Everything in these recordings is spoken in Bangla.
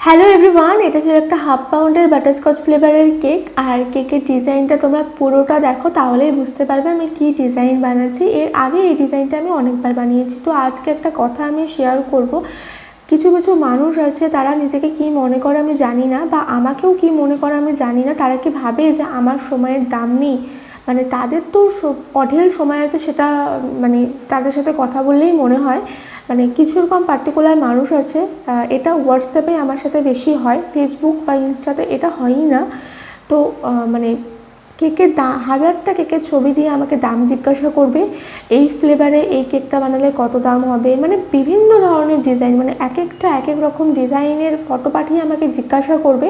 হ্যালো এভরিওয়ান, এটা ছিল একটা হাফ পাউন্ডের বাটারস্কচ ফ্লেভারের কেক। আর কেকের ডিজাইনটা তোমরা পুরোটা দেখো, তাহলেই বুঝতে পারবে আমি কি ডিজাইন বানাচ্ছি। এর আগে এই ডিজাইনটা আমি অনেকবার বানিয়েছি। তো আজকে একটা কথা আমি শেয়ার করব। কিছু কিছু মানুষ আছে, তারা নিজেকে কি মনে করে আমি জানি না, বা আমাকেও কি মনে করে আমি জানি না। তারা কি ভাবে যে আমার সময়ের দাম নেই, মানে তাদের তো অঢেল সময় আছে, সেটা মানে তাদের সাথে কথা বললেই মনে হয়। মানে কিছু রকম পার্টিকুলার মানুষ আছে, এটা হোয়াটসঅ্যাপে আমার সাথে বেশি হয়, ফেসবুক বা ইনস্টাতে এটা হয়ই না। তো মানে কেকের হাজারটা কেকের ছবি দিয়ে আমাকে দাম জিজ্ঞাসা করবে, এই ফ্লেভারে এই কেকটা বানালে কত দাম হবে, মানে বিভিন্ন ধরনের ডিজাইন, মানে এক একটা এক এক রকম ডিজাইনের ফটো পাঠিয়ে আমাকে জিজ্ঞাসা করবে,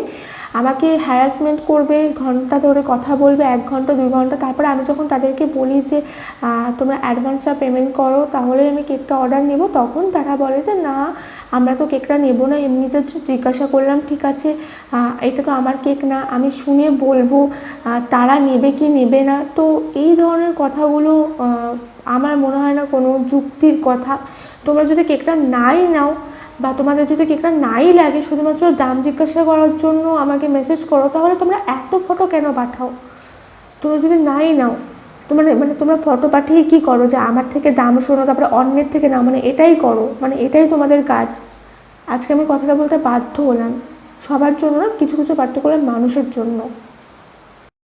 আমাকে হ্যারাসমেন্ট করবে, ঘন্টা ধরে কথা বলবে, 1 ঘন্টা 2 ঘন্টা। তারপরে আমি যখন তাদেরকে বলি যে তোমরা অ্যাডভান্সটা পেমেন্ট করো, তাহলে আমি কেকটা অর্ডার নেব, তখন তারা বলে যে না, আমরা তো কেকটা নেব না, এমনি জাস্ট জিজ্ঞাসা করলাম। ঠিক আছে, এটা তো আমার কেক না, আমি শুনে বলবো তারা নেবে কি নেবে না। তো এই ধরনের কথাগুলো আমার মনে হয় না কোনো যুক্তির কথা। তোমরা যদি কেকটা নাই নাও, বা তোমাদের যদি কেকটা নাই লাগে, শুধুমাত্র দাম জিজ্ঞাসা করার জন্য আমাকে মেসেজ করো, তাহলে তোমরা এত ফটো কেন পাঠাও? তোমরা যদি নাই নাও, তোমরা মানে তোমরা ফটো পাঠিয়ে কি করো, যে আমার থেকে দাম শোনো, তারপরে অন্যের থেকে নাও, মানে এটাই করো, মানে এটাই তোমাদের কাজ। আজকে আমি কথাটা বলতে বাধ্য হলাম, সবার জন্য না, কিছু কিছু পার্টিকুলার মানুষের জন্য।